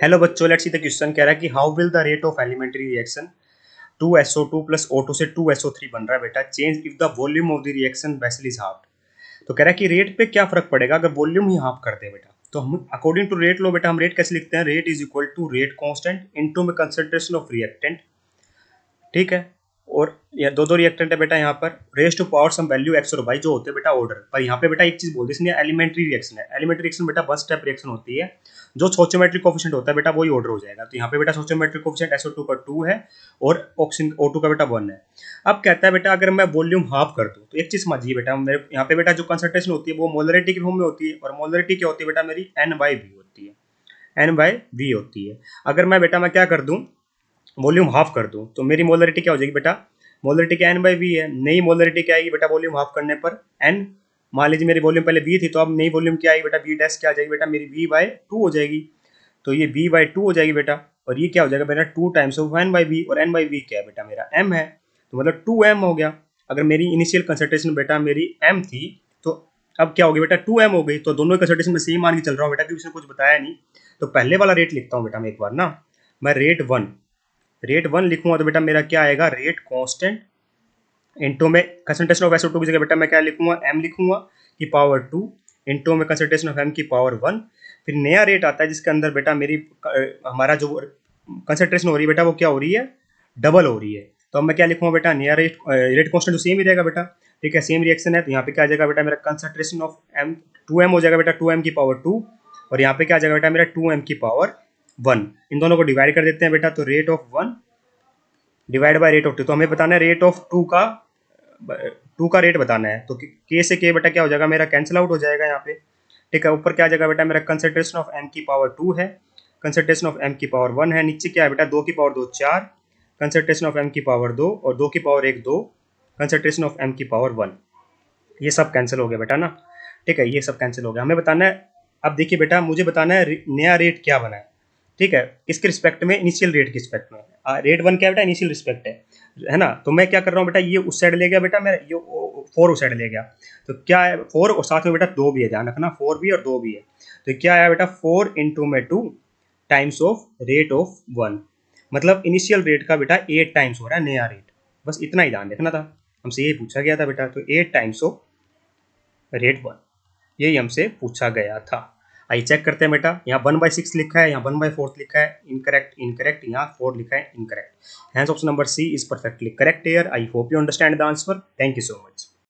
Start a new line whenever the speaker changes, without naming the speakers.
Hello बच्चों, let's see the question. कह रहा है कि how will the rate of elementary reaction 2SO2 plus O2 से 2SO3 बन रहा है बेटा, change if the volume of the reaction vessel is half. तो कह रहा है कि रेट पे क्या फर्क पड़ेगा अगर वॉल्यूम ही हाफ कर दे बेटा। तो हम अकॉर्डिंग टू रेट लो बेटा, हम रेट कैसे लिखते हैं? Rate is equal to rate constant into में कंसंट्रेशन ऑफ रिएक्टेंट। ठीक है, और ये दो दो रिएक्टेंट है बेटा, यहाँ पर raise to power some value X और वाई जो होते हैं बेटा ऑर्डर पर। यहाँ पे बेटा एक चीज बोल दी इसने, एलिमेंट्री रिएक्शन है। एलिमेंट्री रिएक्शन बेटा वन स्टेप रिएक्शन होती है, जो सोशियोमेट्रिक कोफिशिएंट होता है बेटा वही ऑर्डर हो जाएगा। तो यहाँ पे बेटा सोशियोमेट्रिक कोफिशिएंट SO2 का 2 है और ऑक्सीजन O2 का बेटा 1 है। अब कहता है बेटा अगर मैं वॉल्यूम हाफ कर दूं तो एक चीज समझिए बेटा, मेरे यहाँ पे बेटा जो कंसंट्रेशन होती है वो मोलरिटी के फॉर्म में होती है, और मोलरिटी क्या होती है बेटा मेरी N/V होती है, N/V होती है। अगर मैं बेटा मैं क्या कर दूं, वॉल्यूम हाफ कर दूं तो मेरी मोलरिटी क्या हो जाएगी बेटा? मोलरिटी क्या N/V है। नई मोलरिटी क्या आएगी बेटा वॉल्यूम हाफ करने पर? N। मान लीजिए मेरी वॉल्यूम पहले V थी, तो अब नई वॉल्यूम क्या आएगी बेटा? V डैश क्या आ जाएगी बेटा मेरी? V/2 हो जाएगी। तो ये V/2 हो जाएगी बेटा, और ये क्या हो जाएगा बेटा? 2 टाइम्स ऑफ N/V, और N/V क्या है बेटा मेरा? M है, तो मतलब 2M हो गया। अगर मेरी इनिशियल कंसंट्रेशन बेटा मेरी M थी, तो अब क्या होगी बेटा? 2M हो गई। तो दोनों कंसंट्रेशन में सेम मान के चल रहा हूँ बेटा, क्योंकि उसने कुछ बताया नहीं। तो पहले वाला रेट लिखता हूँ बेटा मैं एक बार ना, मैं रेट वन लिखूंगा तो बेटा मेरा क्या आएगा? रेट कांस्टेंट इंटू में कंसंट्रेशन ऑफ SO2 की जगह बेटा मैं क्या लिखूंगा? M लिखूंगा की पावर 2 इंटू में कंसंट्रेशन ऑफ M की पावर 1। फिर नया रेट आता है जिसके अंदर बेटा मेरी हमारा जो कंसंट्रेशन हो रही है बेटा वो क्या हो रही है? डबल हो रही है। तो अब मैं क्या लिखूंगा बेटा? नया रेट कांस्टेंट तो सेम ही रहेगा बेटा। ठीक है, सेम रिएक्शन है, तो यहाँ पे क्या आ जाएगा बेटा मेरा? कंसंट्रेशन ऑफ M 2M हो जाएगा बेटा, 2M की पावर 2, और यहाँ पे क्या आ जाएगा बेटा मेरा? 2M की पावर 1। इन दोनों को डिवाइड कर देते हैं बेटा, तो rate of 1 divide by rate of 2। तो हमें बताना है रेट ऑफ 2 का रेट बताना है। तो K से K बेटा क्या हो जाएगा मेरा? कैंसिल आउट हो जाएगा यहाँ पे। ठीक है, ऊपर क्या आ जाएगा बेटा मेरा? कंसंट्रेशन ऑफ M की पावर 2 है, कंसंट्रेशन ऑफ M की पावर 1 है, नीचे क्या है बेटा? 2 की पावर 2 4, कंसंट्रेशन ऑफ M की पावर 2, और 2 की पावर 1 2, कंसंट्रेशन ऑफ M की पावर 1। ये सब कैंसिल हो गया बेटा ना। ठीक है, ये सब कैंसिल हो गया। हमें बताना है, अब देखिए बेटा मुझे बताना है नया रेट क्या बना है। ठीक है, किसके रिस्पेक्ट में? इनिशियल रेट के रिस्पेक्ट में। रेट 1 क्या बेटा? इनिशियल रिस्पेक्ट है ना। तो मैं क्या कर रहा हूँ बेटा, ये उस साइड ले गया बेटा, मैं ये 4 उस साइड ले गया। तो क्या है? 4 और साथ में बेटा 2 भी है, ध्यान रखना 4 भी और 2 भी है। तो क्या आया बेटा? 4 इंटू में 2 टाइम्स ऑफ रेट ऑफ 1। मतलब इनिशियल रेट का बेटा 8 टाइम्स हो रहा है नया रेट। बस इतना ही ध्यान रखना था, हमसे यही पूछा गया था बेटा। तो 8 टाइम्स ऑफ रेट 1, यही हमसे पूछा गया था। आइए चेक करते हैं बेटा, यहाँ 1/6 लिखा है, यहाँ 1/4 लिखा है, इनकरेक्ट इनकरेक्ट, यहाँ 4 लिखा है, incorrect. Hence option number C is perfectly correct here. I hope you understand the answer. Thank you so much.